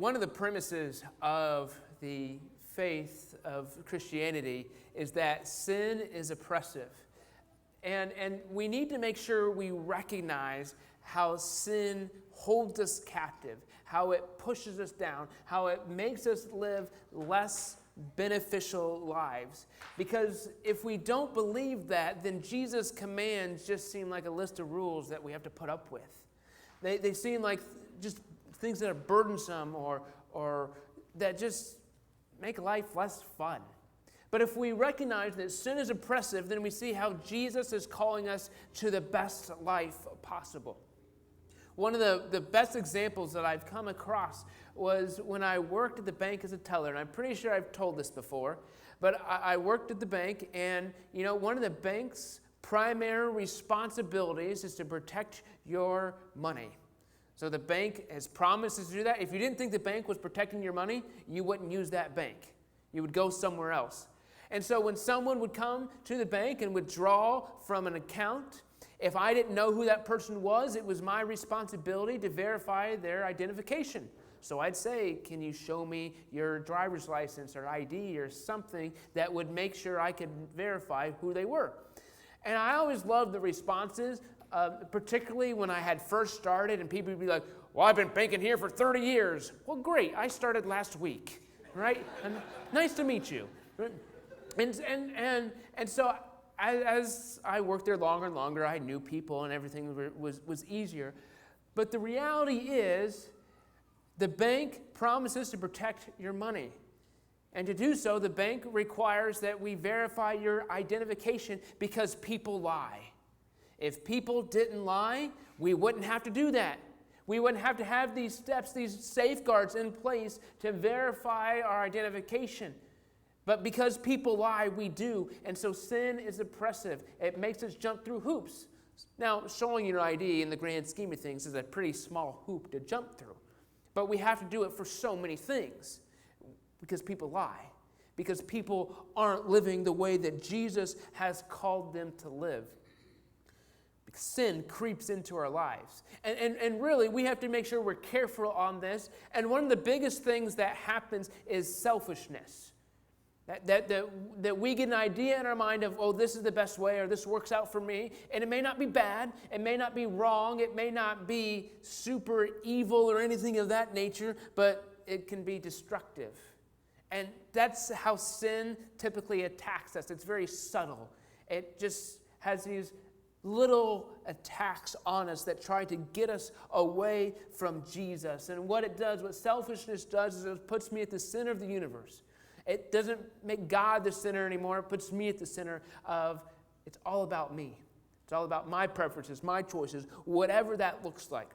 One of the premises of the faith of Christianity is that sin is oppressive. And we need to make sure we recognize how sin holds us captive, how it pushes us down, how it makes us live less beneficial lives. Because if we don't believe that, then Jesus' commands just seem like a list of rules that we have to put up with. They seem like just things that are burdensome or that just make life less fun. But if we recognize that sin is oppressive, then we see how Jesus is calling us to the best life possible. One of the best examples that I've come across was when I worked at the bank as a teller. And I'm pretty sure I've told this before, but I worked at the bank, and one of the bank's primary responsibilities is to protect your money. So the bank has promised to do that. If you didn't think the bank was protecting your money, you wouldn't use that bank. You would go somewhere else. And so when someone would come to the bank and withdraw from an account, if I didn't know who that person was, it was my responsibility to verify their identification. So I'd say, can you show me your driver's license or ID or something that would make sure I could verify who they were? And I always loved the responses, particularly when I had first started and people would be like, well, I've been banking here for 30 years. Well, great. I started last week, right? And nice to meet you. And so as I worked there longer and longer, I knew people and everything was easier. But the reality is the bank promises to protect your money. And to do so, the bank requires that we verify your identification because people lie. If people didn't lie, we wouldn't have to do that. We wouldn't have to have these steps, these safeguards in place to verify our identification. But because people lie, we do. And so sin is oppressive. It makes us jump through hoops. Now, showing your ID in the grand scheme of things is a pretty small hoop to jump through. But we have to do it for so many things because people lie. Because people aren't living the way that Jesus has called them to live. Because sin creeps into our lives. And really, we have to make sure we're careful on this. And one of the biggest things that happens is selfishness. That we get an idea in our mind of, oh, this is the best way, or this works out for me. And it may not be bad. It may not be wrong. It may not be super evil or anything of that nature, but it can be destructive. And that's how sin typically attacks us. It's very subtle. It just has these little attacks on us that try to get us away from Jesus. And what it does, what selfishness does, is it puts me at the center of the universe. It doesn't make God the center anymore. It puts me at the center of, it's all about me. It's all about my preferences, my choices, whatever that looks like.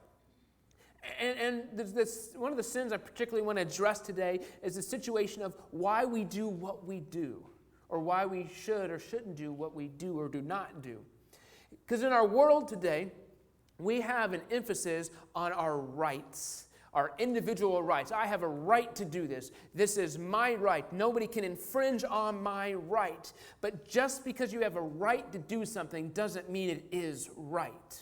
And this, one of the sins I particularly want to address today is the situation of why we do what we do, or why we should or shouldn't do what we do or do not do. Because in our world today, we have an emphasis on our rights. Our individual rights. I have a right to do this. This is my right. Nobody can infringe on my right. But just because you have a right to do something doesn't mean it is right.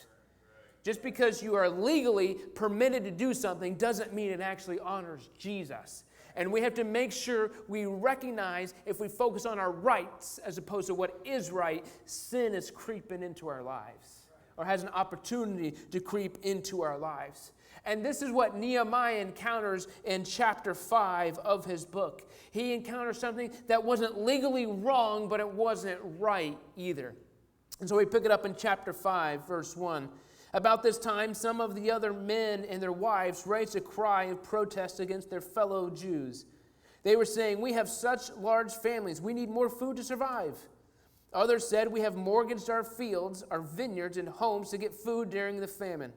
Just because you are legally permitted to do something doesn't mean it actually honors Jesus. And we have to make sure we recognize if we focus on our rights as opposed to what is right, sin is creeping into our lives or has an opportunity to creep into our lives. And this is what Nehemiah encounters in chapter 5 of his book. He encounters something that wasn't legally wrong, but it wasn't right either. And so we pick it up in chapter 5, verse 1. About this time, some of the other men and their wives raised a cry of protest against their fellow Jews. They were saying, "We have such large families, we need more food to survive." Others said, "We have mortgaged our fields, our vineyards, and homes to get food during the famine."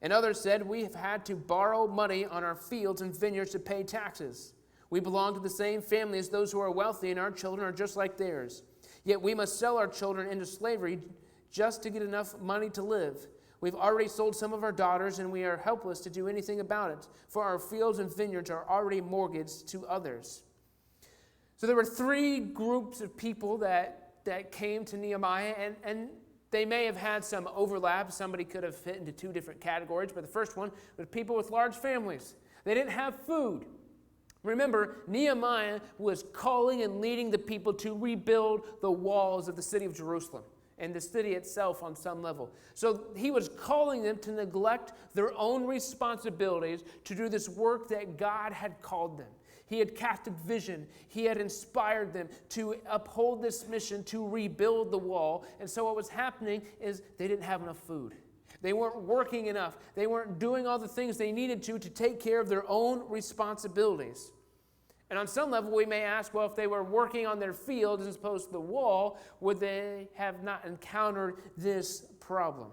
And others said, "We have had to borrow money on our fields and vineyards to pay taxes. We belong to the same family as those who are wealthy, and our children are just like theirs. Yet we must sell our children into slavery just to get enough money to live. We've already sold some of our daughters, and we are helpless to do anything about it, for our fields and vineyards are already mortgaged to others." So there were three groups of people that came to Nehemiah, and they may have had some overlap. Somebody could have fit into two different categories, but the first one was people with large families. They didn't have food. Remember, Nehemiah was calling and leading the people to rebuild the walls of the city of Jerusalem and the city itself on some level. So he was calling them to neglect their own responsibilities to do this work that God had called them. He had casted vision. He had inspired them to uphold this mission to rebuild the wall. And so what was happening is they didn't have enough food. They weren't working enough. They weren't doing all the things they needed to take care of their own responsibilities. And on some level, we may ask, well, if they were working on their field as opposed to the wall, would they have not encountered this problem?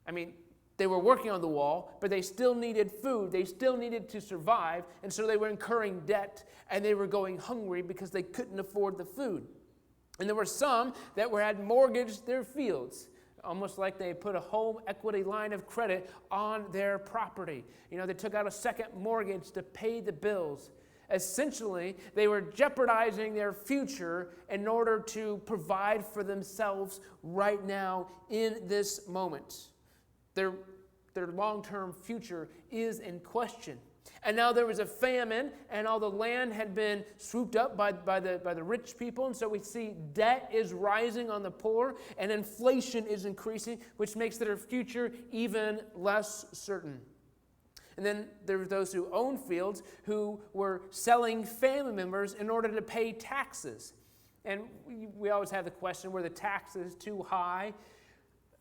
I mean, they were working on the wall, but they still needed food. They still needed to survive, and so they were incurring debt, and they were going hungry because they couldn't afford the food. And there were some that had mortgaged their fields, almost like they put a home equity line of credit on their property. They took out a second mortgage to pay the bills. Essentially, they were jeopardizing their future in order to provide for themselves right now in this moment. Their long-term future is in question. And now there was a famine, and all the land had been swooped up by the rich people. And so we see debt is rising on the poor, and inflation is increasing, which makes their future even less certain. And then there were those who owned fields who were selling family members in order to pay taxes. And we always have the question, were the taxes too high?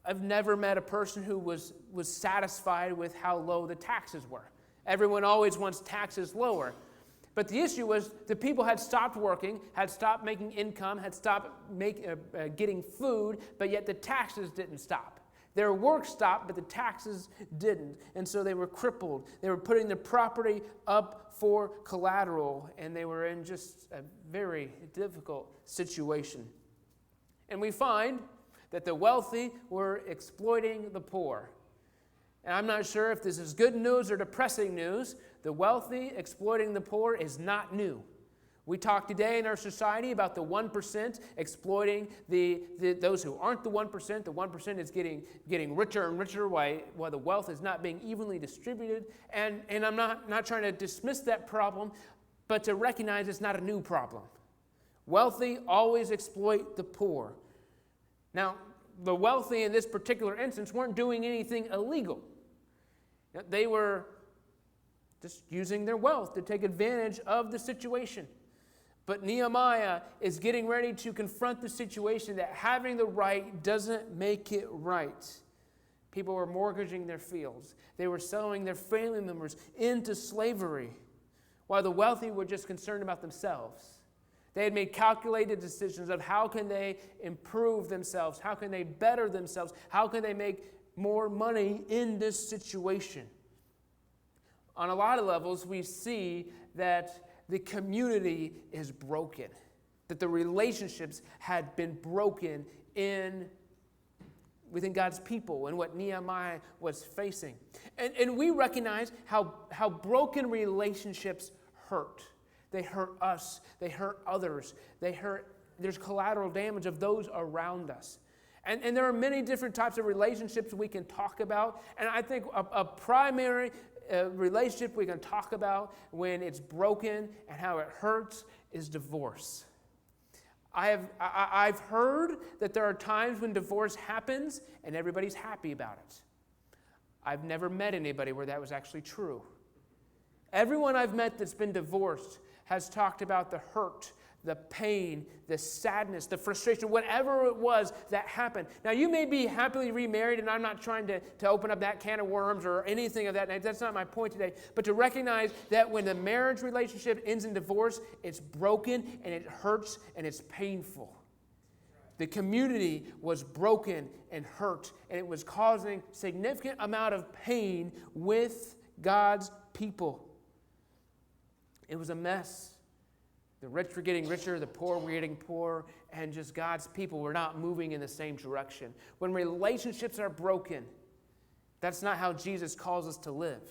I've never met a person who was satisfied with how low the taxes were. Everyone always wants taxes lower. But the issue was the people had stopped working, had stopped making income, had stopped getting food, but yet the taxes didn't stop. Their work stopped, but the taxes didn't. And so they were crippled. They were putting their property up for collateral, and they were in just a very difficult situation. And we find that the wealthy were exploiting the poor. And I'm not sure if this is good news or depressing news. The wealthy exploiting the poor is not new. We talk today in our society about the 1% exploiting those who aren't the 1%. The 1% is getting richer and richer while the wealth is not being evenly distributed. And I'm not trying to dismiss that problem, but to recognize it's not a new problem. Wealthy always exploit the poor. Now, the wealthy in this particular instance weren't doing anything illegal. They were just using their wealth to take advantage of the situation. But Nehemiah is getting ready to confront the situation that having the right doesn't make it right. People were mortgaging their fields. They were selling their family members into slavery, while the wealthy were just concerned about themselves. They had made calculated decisions of how can they improve themselves, how can they better themselves, how can they make more money in this situation. On a lot of levels, we see that the community is broken, that the relationships had been broken within God's people and what Nehemiah was facing. And we recognize how broken relationships hurt. They hurt us. They hurt others. There's collateral damage of those around us. And there are many different types of relationships we can talk about. And I think a primary relationship we can talk about when it's broken and how it hurts is divorce. I've heard that there are times when divorce happens and everybody's happy about it. I've never met anybody where that was actually true. Everyone I've met that's been divorced has talked about the hurt, the pain, the sadness, the frustration, whatever it was that happened. Now, you may be happily remarried, and I'm not trying to open up that can of worms or anything of that nature. That's not my point today. But to recognize that when the marriage relationship ends in divorce, it's broken, and it hurts, and it's painful. The community was broken and hurt, and it was causing significant amount of pain with God's people. It was a mess. The rich were getting richer, the poor were getting poorer, and just God's people were not moving in the same direction. When relationships are broken, that's not how Jesus calls us to live.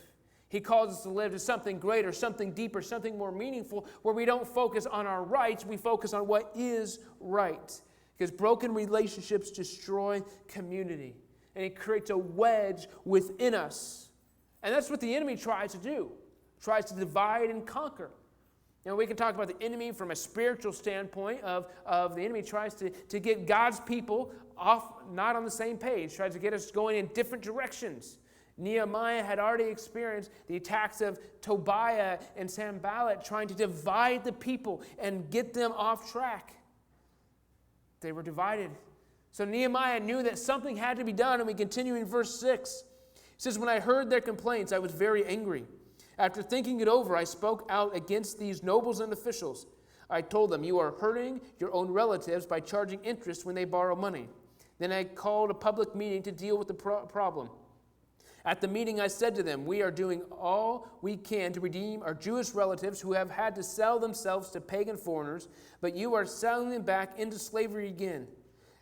He calls us to live to something greater, something deeper, something more meaningful, where we don't focus on our rights, we focus on what is right. Because broken relationships destroy community, and it creates a wedge within us. And that's what the enemy tries to do. tries to divide and conquer. We can talk about the enemy from a spiritual standpoint of the enemy tries to get God's people off, not on the same page, tries to get us going in different directions. Nehemiah had already experienced the attacks of Tobiah and Sanballat trying to divide the people and get them off track. They were divided. So Nehemiah knew that something had to be done, and we continue in verse 6. It says, "When I heard their complaints, I was very angry. After thinking it over, I spoke out against these nobles and officials. I told them, 'You are hurting your own relatives by charging interest when they borrow money.' Then I called a public meeting to deal with the problem. At the meeting, I said to them, 'We are doing all we can to redeem our Jewish relatives who have had to sell themselves to pagan foreigners, but you are selling them back into slavery again.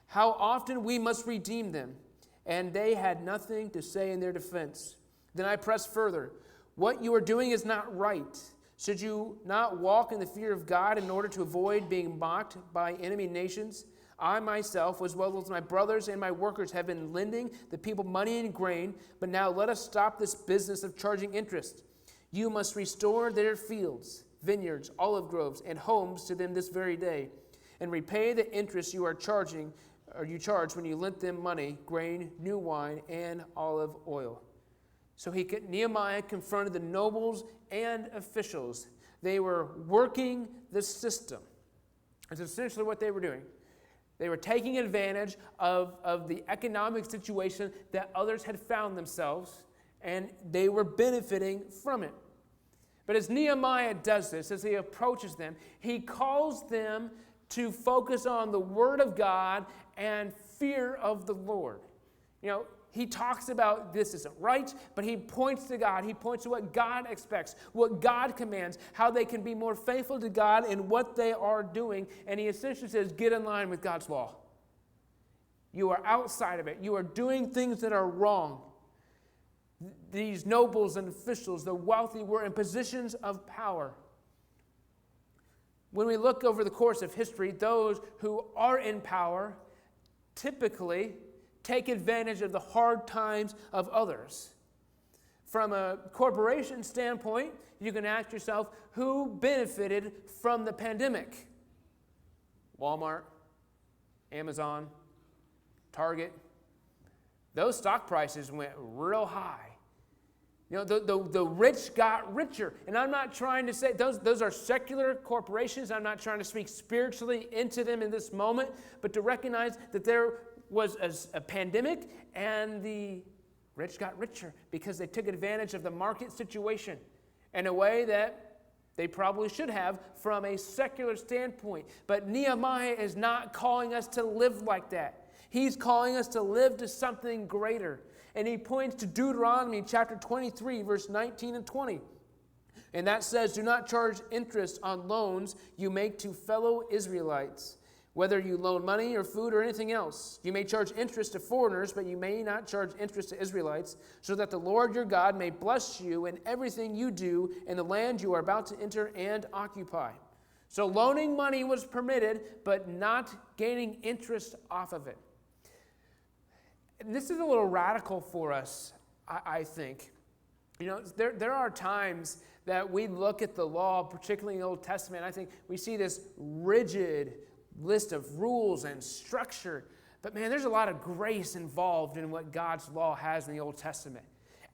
How often we must redeem them?' And they had nothing to say in their defense. Then I pressed further, 'What you are doing is not right. Should you not walk in the fear of God in order to avoid being mocked by enemy nations? I myself, as well as my brothers and my workers, have been lending the people money and grain, but now let us stop this business of charging interest. You must restore their fields, vineyards, olive groves, and homes to them this very day, and repay the interest you charge when you lent them money, grain, new wine, and olive oil.'" So Nehemiah confronted the nobles and officials. They were working the system. That's essentially what they were doing. They were taking advantage of the economic situation that others had found themselves, and they were benefiting from it. But as Nehemiah does this, as he approaches them, he calls them to focus on the Word of God and fear of the Lord. He talks about this isn't right, but he points to God. He points to what God expects, what God commands, how they can be more faithful to God in what they are doing. And he essentially says, get in line with God's law. You are outside of it. You are doing things that are wrong. These nobles and officials, the wealthy, were in positions of power. When we look over the course of history, those who are in power typically take advantage of the hard times of others. From a corporation standpoint, you can ask yourself, who benefited from the pandemic? Walmart, Amazon, Target. Those stock prices went real high. The rich got richer. And I'm not trying to say, those are secular corporations. I'm not trying to speak spiritually into them in this moment, but to recognize that there was a pandemic, and the rich got richer because they took advantage of the market situation in a way that they probably should have from a secular standpoint. But Nehemiah is not calling us to live like that. He's calling us to live to something greater. And he points to Deuteronomy chapter 23, verse 19 and 20. And that says, "Do not charge interest on loans you make to fellow Israelites, whether you loan money or food or anything else. You may charge interest to foreigners, but you may not charge interest to Israelites, so that the Lord your God may bless you in everything you do in the land you are about to enter and occupy." So loaning money was permitted, but not gaining interest off of it. And this is a little radical for us, I think. There are times that we look at the law, particularly in the Old Testament, I think we see this rigid list of rules and structure. But man, there's a lot of grace involved in what God's law has in the Old Testament.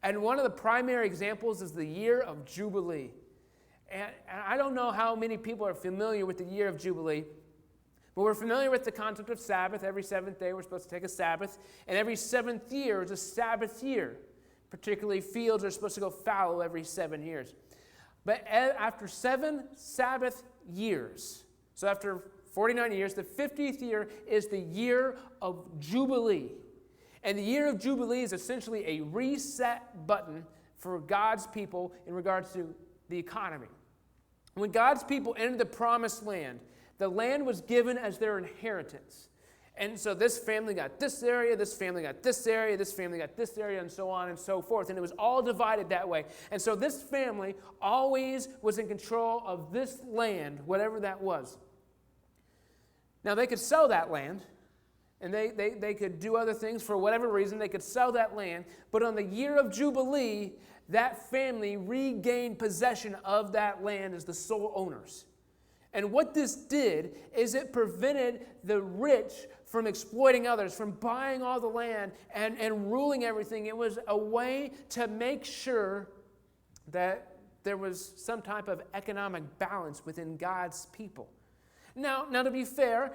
And one of the primary examples is the year of Jubilee. And I don't know how many people are familiar with the year of Jubilee, but we're familiar with the concept of Sabbath. Every seventh day we're supposed to take a Sabbath. And every seventh year is a Sabbath year. Particularly fields are supposed to go fallow every 7 years. But after 7 Sabbath years, so after 49 years, the 50th year is the year of Jubilee. And the year of Jubilee is essentially a reset button for God's people in regards to the economy. When God's people entered the promised land, the land was given as their inheritance. And so this family got this area, this family got this area, this family got this area, and so on and so forth. And it was all divided that way. And so this family always was in control of this land, whatever that was. Now, they could sell that land, and they could do other things for whatever reason. They could sell that land. But on the year of Jubilee, that family regained possession of that land as the sole owners. And what this did is it prevented the rich from exploiting others, from buying all the land and ruling everything. It was a way to make sure that there was some type of economic balance within God's people. Now to be fair,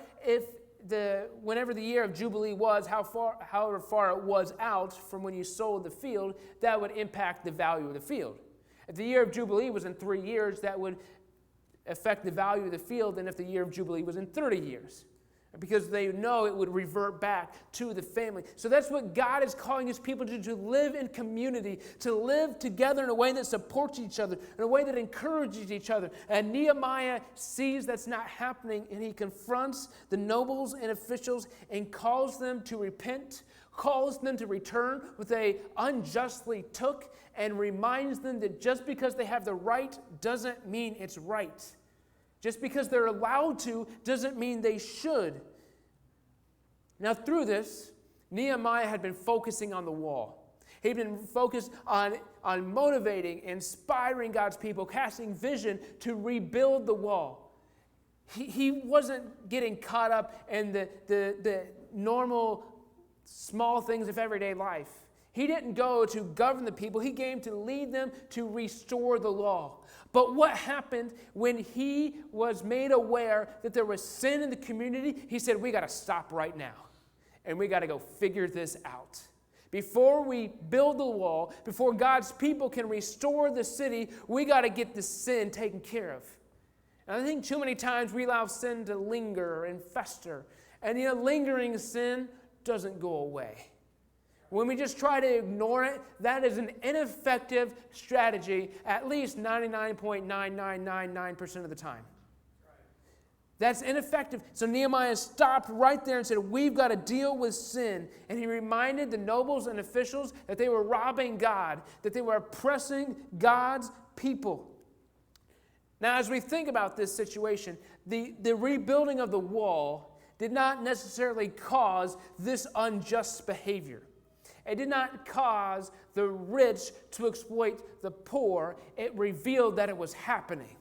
whenever the year of Jubilee was, however far it was out from when you sold the field, that would impact the value of the field. If the year of Jubilee was in 3 years, that would affect the value of the field than if the year of Jubilee was in 30 years. Because they know it would revert back to the family. So that's what God is calling his people to do, to live in community, to live together in a way that supports each other, in a way that encourages each other. And Nehemiah sees that's not happening, and he confronts the nobles and officials and calls them to repent, calls them to return what they unjustly took, and reminds them that just because they have the right doesn't mean it's right. Just because they're allowed to doesn't mean they should. Now, through this, Nehemiah had been focusing on the wall. He'd been focused on motivating, inspiring God's people, casting vision to rebuild the wall. He wasn't getting caught up in the normal small things of everyday life. He didn't go to govern the people. He came to lead them to restore the law. But what happened when he was made aware that there was sin in the community? He said, we got to stop right now, and we got to go figure this out. Before we build the wall, before God's people can restore the city, we got to get the sin taken care of. And I think too many times we allow sin to linger and fester. And lingering sin doesn't go away. When we just try to ignore it, that is an ineffective strategy at least 99.9999% of the time. That's ineffective. So Nehemiah stopped right there and said, we've got to deal with sin. And he reminded the nobles and officials that they were robbing God, that they were oppressing God's people. Now, as we think about this situation, the rebuilding of the wall did not necessarily cause this unjust behavior. It did not cause the rich to exploit the poor. It revealed that it was happening.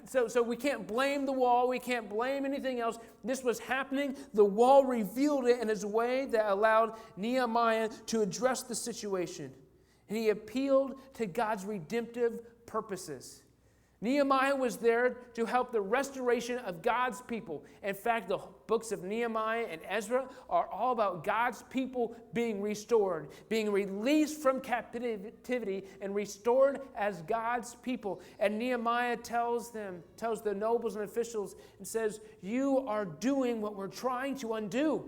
So we can't blame the wall. We can't blame anything else. This was happening. The wall revealed it in a way that allowed Nehemiah to address the situation. And he appealed to God's redemptive purposes. Nehemiah was there to help the restoration of God's people. In fact, the books of Nehemiah and Ezra are all about God's people being restored, being released from captivity and restored as God's people. And Nehemiah tells the nobles and officials, and says, you are doing what we're trying to undo.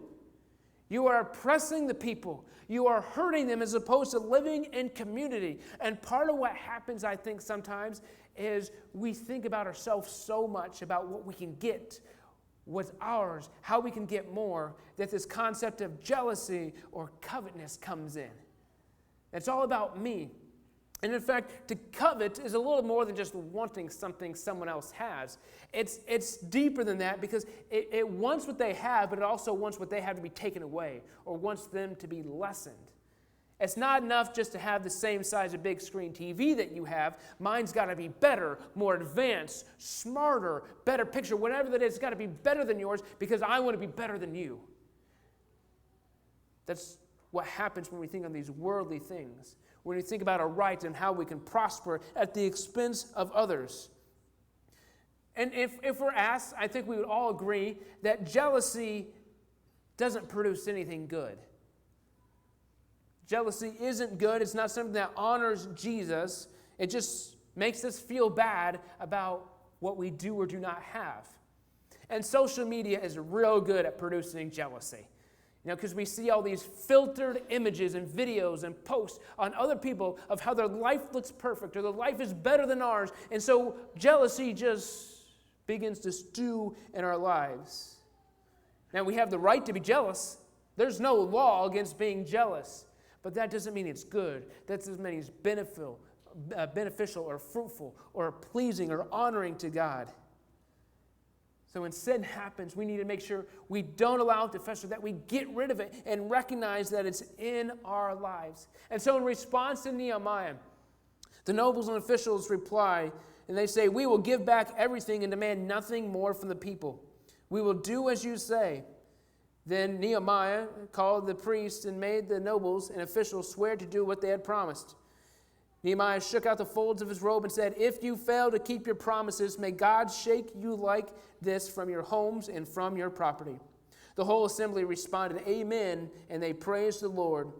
You are oppressing the people. You are hurting them as opposed to living in community. And part of what happens, I think, sometimes is we think about ourselves so much about what we can get, what's ours, how we can get more, that this concept of jealousy or covetousness comes in. It's all about me. And in fact, to covet is a little more than just wanting something someone else has. It's deeper than that, because it wants what they have, but it also wants what they have to be taken away, or wants them to be lessened. It's not enough just to have the same size of big screen TV that you have. Mine's got to be better, more advanced, smarter, better picture, whatever that is. It's got to be better than yours because I want to be better than you. That's what happens when we think on these worldly things, when we think about our rights and how we can prosper at the expense of others. And if we're asked, I think we would all agree that jealousy doesn't produce anything good. Jealousy isn't good. It's not something that honors Jesus. It just makes us feel bad about what we do or do not have. And social media is real good at producing jealousy. Because we see all these filtered images and videos and posts on other people of how their life looks perfect or their life is better than ours. And so jealousy just begins to stew in our lives. Now, we have the right to be jealous. There's no law against being jealous. But that doesn't mean it's good. That doesn't mean it's beneficial or fruitful or pleasing or honoring to God. So when sin happens, we need to make sure we don't allow it to fester, that we get rid of it and recognize that it's in our lives. And so in response to Nehemiah, the nobles and officials reply, and they say, "We will give back everything and demand nothing more from the people. We will do as you say." Then Nehemiah called the priests and made the nobles and officials swear to do what they had promised. Nehemiah shook out the folds of his robe and said, "If you fail to keep your promises, may God shake you like this from your homes and from your property." The whole assembly responded, "Amen," and they praised the Lord.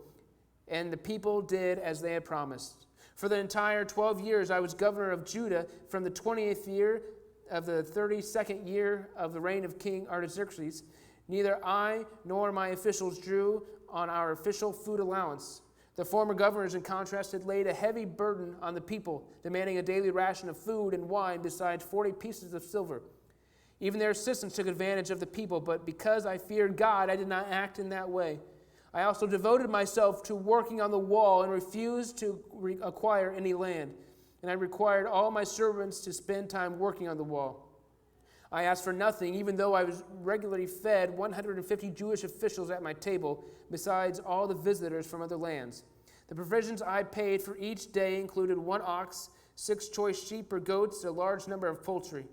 And the people did as they had promised. For the entire 12 years I was governor of Judah, from the 20th year of the 32nd year of the reign of King Artaxerxes. Neither I nor my officials drew on our official food allowance. The former governors, in contrast, had laid a heavy burden on the people, demanding a daily ration of food and wine besides 40 pieces of silver. Even their assistants took advantage of the people, but because I feared God, I did not act in that way. I also devoted myself to working on the wall and refused to acquire any land. And I required all my servants to spend time working on the wall. I asked for nothing, even though I was regularly fed 150 Jewish officials at my table, besides all the visitors from other lands. The provisions I paid for each day included 1 ox, 6 choice sheep or goats, a large number of poultry.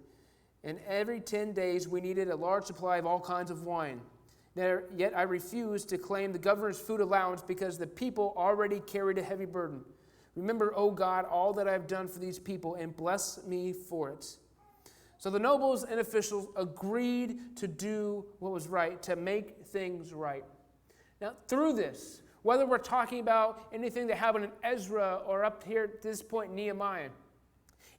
And every 10 days we needed a large supply of all kinds of wine. Yet I refused to claim the governor's food allowance because the people already carried a heavy burden. Remember, O God, all that I have done for these people, and bless me for it. So the nobles and officials agreed to do what was right, to make things right. Now, through this, whether we're talking about anything that happened in Ezra or up here at this point in Nehemiah,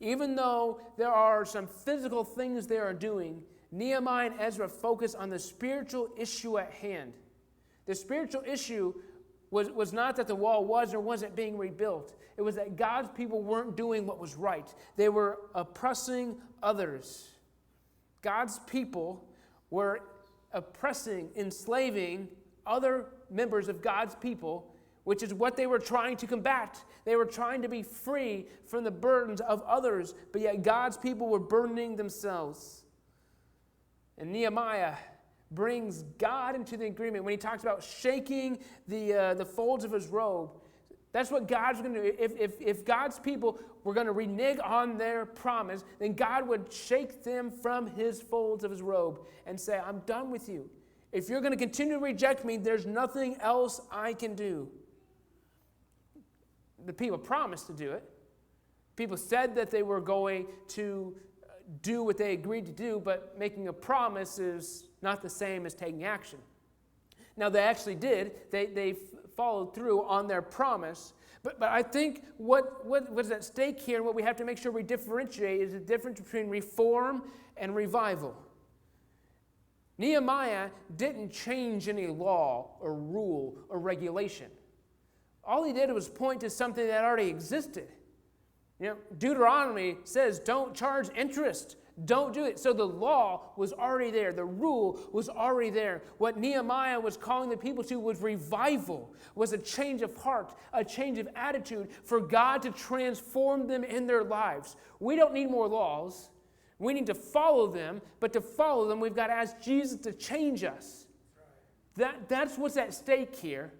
even though there are some physical things they are doing, Nehemiah and Ezra focus on the spiritual issue at hand. The spiritual issue was not that the wall was or wasn't being rebuilt. It was that God's people weren't doing what was right. They were oppressing others. God's people were oppressing, enslaving other members of God's people, which is what they were trying to combat. They were trying to be free from the burdens of others, but yet God's people were burdening themselves. And Nehemiah brings God into the agreement when he talks about shaking the folds of his robe. That's what God's going to do. If God's people were going to renege on their promise, then God would shake them from his folds of his robe and say, "I'm done with you. If you're going to continue to reject me, there's nothing else I can do." The people promised to do it. People said that they were going to do what they agreed to do, but making a promise is not the same as taking action. Now, they actually did. They followed through on their promise. But I think what was at stake here, and what we have to make sure we differentiate, is the difference between reform and revival. Nehemiah didn't change any law or rule or regulation. All he did was point to something that already existed. Deuteronomy says, don't charge interest. Don't do it. So the law was already there. The rule was already there. What Nehemiah was calling the people to was revival, was a change of heart, a change of attitude for God to transform them in their lives. We don't need more laws. We need to follow them, but to follow them, we've got to ask Jesus to change us. That's what's at stake here.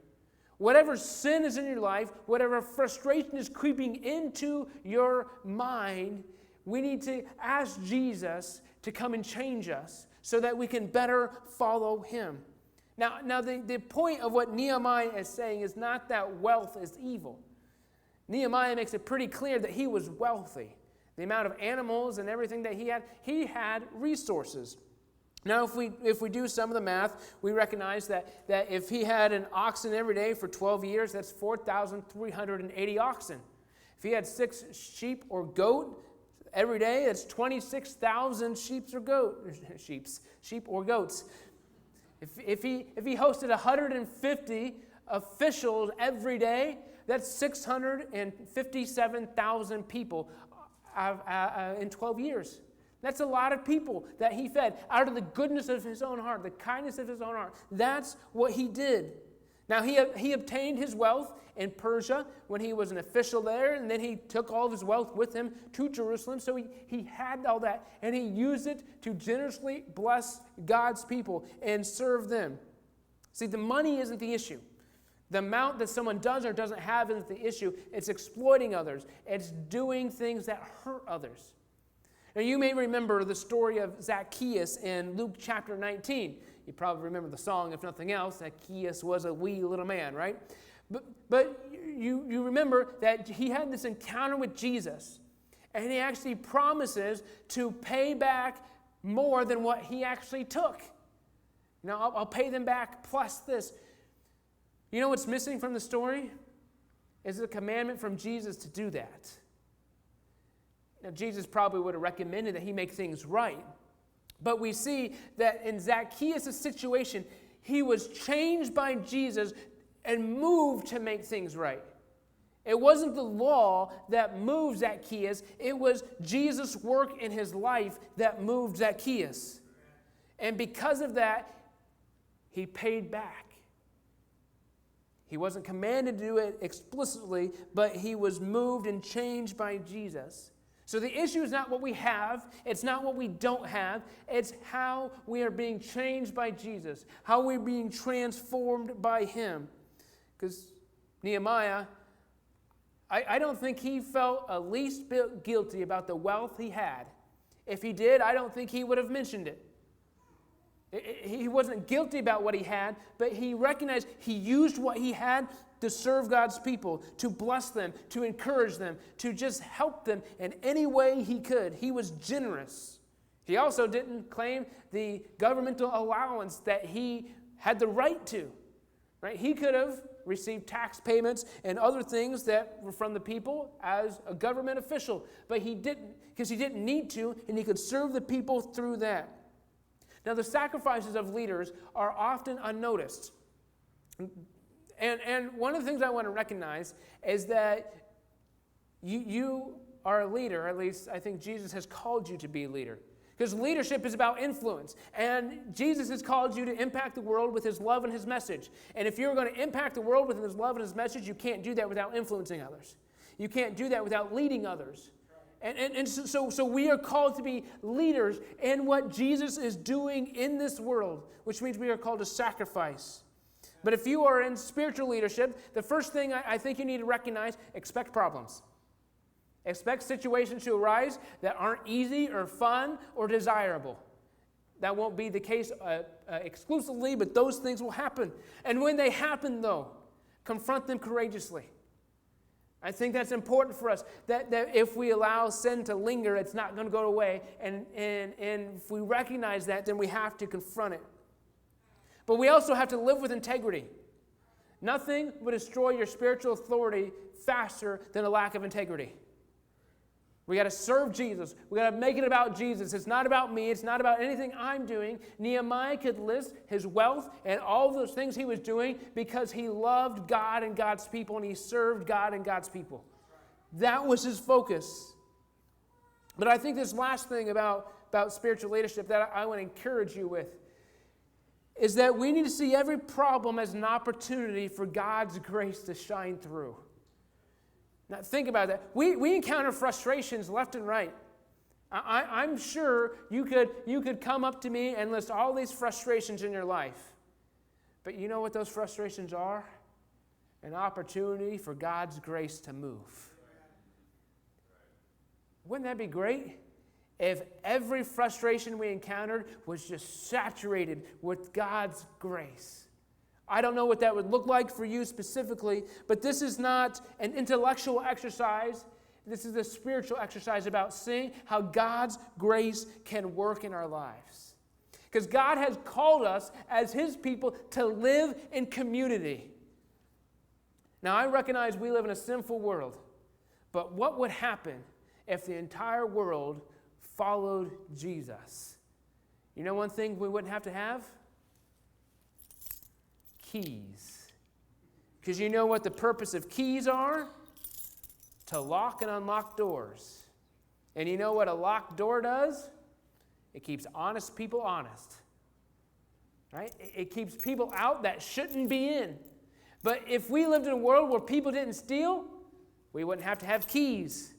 Whatever sin is in your life, whatever frustration is creeping into your mind, we need to ask Jesus to come and change us so that we can better follow him. Now the point of what Nehemiah is saying is not that wealth is evil. Nehemiah makes it pretty clear that he was wealthy. The amount of animals and everything that he had resources. Now, if we do some of the math, we recognize that if he had an oxen every day for 12 years, that's 4,380 oxen. If he had 6 sheep or goat every day, that's 26,000 sheep or goats. If he hosted 150 officials every day, that's 657,000 people in 12 years. That's a lot of people that he fed out of the goodness of his own heart, the kindness of his own heart. That's what he did. Now, he obtained his wealth in Persia when he was an official there, and then he took all of his wealth with him to Jerusalem. So he had all that, and he used it to generously bless God's people and serve them. See, the money isn't the issue. The amount that someone does or doesn't have isn't the issue. It's exploiting others. It's doing things that hurt others. Now, you may remember the story of Zacchaeus in Luke chapter 19. You probably remember the song, if nothing else. Zacchaeus was a wee little man, right? But you remember that he had this encounter with Jesus, and he actually promises to pay back more than what he actually took. Now, I'll pay them back plus this. You know what's missing from the story? Is a commandment from Jesus to do that. Now, Jesus probably would have recommended that he make things right. But we see that in Zacchaeus' situation, he was changed by Jesus and moved to make things right. It wasn't the law that moved Zacchaeus. It was Jesus' work in his life that moved Zacchaeus. And because of that, he paid back. He wasn't commanded to do it explicitly, but he was moved and changed by Jesus. So the issue is not what we have. It's not what we don't have. It's how we are being changed by Jesus, how we're being transformed by him. Because Nehemiah, I don't think he felt a least bit guilty about the wealth he had. If he did, I don't think he would have mentioned it. He wasn't guilty about what he had, but he recognized he used what he had to serve God's people, to bless them, to encourage them, to just help them in any way he could. He was generous. He also didn't claim the governmental allowance that he had the right to. Right? He could have received tax payments and other things that were from the people as a government official, but he didn't, because he didn't need to, and he could serve the people through that. Now, the sacrifices of leaders are often unnoticed. And one of the things I want to recognize is that you are a leader. At least I think Jesus has called you to be a leader. Because leadership is about influence. And Jesus has called you to impact the world with his love and his message. And if you're going to impact the world with his love and his message, you can't do that without influencing others. You can't do that without leading others. And so we are called to be leaders in what Jesus is doing in this world, which means we are called to sacrifice. But if you are in spiritual leadership, the first thing I think you need to recognize, expect problems. Expect situations to arise that aren't easy or fun or desirable. That won't be the case exclusively, but those things will happen. And when they happen, though, confront them courageously. I think that's important for us, that if we allow sin to linger, it's not going to go away. And if we recognize that, then we have to confront it. But we also have to live with integrity. Nothing will destroy your spiritual authority faster than a lack of integrity. We got to serve Jesus. We got to make it about Jesus. It's not about me. It's not about anything I'm doing. Nehemiah could list his wealth and all those things he was doing because he loved God and God's people, and he served God and God's people. That was his focus. But I think this last thing about spiritual leadership that I want to encourage you with is that we need to see every problem as an opportunity for God's grace to shine through. Now, think about that. We encounter frustrations left and right. I'm sure you could come up to me and list all these frustrations in your life. But you know what those frustrations are? An opportunity for God's grace to move. Wouldn't that be great? If every frustration we encountered was just saturated with God's grace. I don't know what that would look like for you specifically, but this is not an intellectual exercise. This is a spiritual exercise about seeing how God's grace can work in our lives. Because God has called us as his people to live in community. Now, I recognize we live in a sinful world, but what would happen if the entire world followed Jesus? You know one thing we wouldn't have to have? Keys. Because you know what the purpose of keys are? To lock and unlock doors. And you know what a locked door does? It keeps honest people honest. Right? It keeps people out that shouldn't be in. But if we lived in a world where people didn't steal, we wouldn't have to have keys.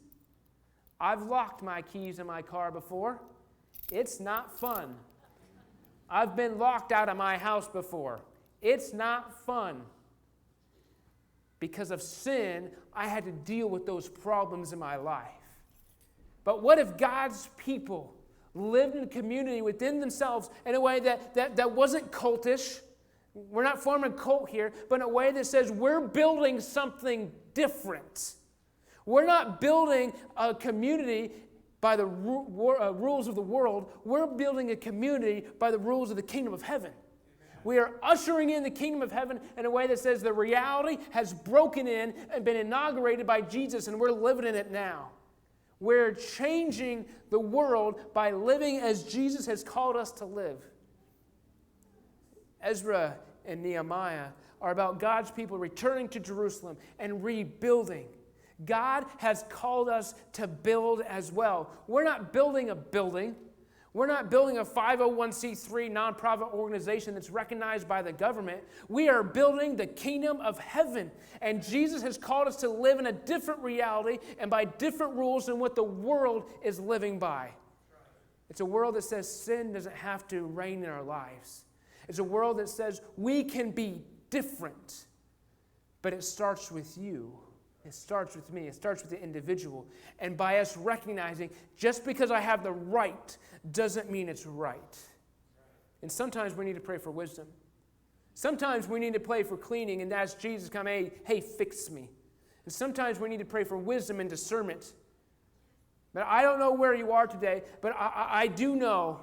I've locked my keys in my car before. It's not fun. I've been locked out of my house before. It's not fun. Because of sin, I had to deal with those problems in my life. But what if God's people lived in a community within themselves in a way that wasn't cultish? We're not forming a cult here, but in a way that says we're building something different. We're not building a community by the rules of the world. We're building a community by the rules of the kingdom of heaven. We are ushering in the kingdom of heaven in a way that says the reality has broken in and been inaugurated by Jesus, and we're living in it now. We're changing the world by living as Jesus has called us to live. Ezra and Nehemiah are about God's people returning to Jerusalem and rebuilding. God has called us to build as well. We're not building a building. We're not building a 501c3 nonprofit organization that's recognized by the government. We are building the kingdom of heaven. And Jesus has called us to live in a different reality and by different rules than what the world is living by. It's a world that says sin doesn't have to reign in our lives. It's a world that says we can be different. But it starts with you. It starts with me. It starts with the individual. And by us recognizing, just because I have the right doesn't mean it's right. And sometimes we need to pray for wisdom. Sometimes we need to pray for cleaning and ask Jesus, come, hey, fix me. And sometimes we need to pray for wisdom and discernment. But I don't know where you are today, but I do know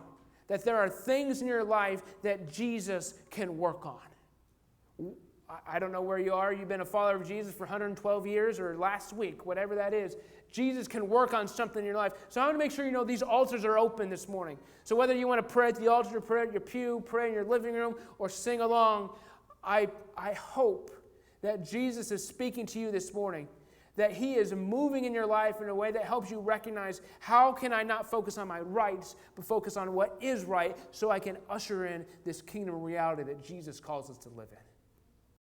that there are things in your life that Jesus can work on. I don't know where you are. You've been a follower of Jesus for 112 years or last week, whatever that is. Jesus can work on something in your life. So I want to make sure you know these altars are open this morning. So whether you want to pray at the altar, or pray at your pew, pray in your living room, or sing along, I hope that Jesus is speaking to you this morning, that he is moving in your life in a way that helps you recognize how can I not focus on my rights, but focus on what is right so I can usher in this kingdom reality that Jesus calls us to live in.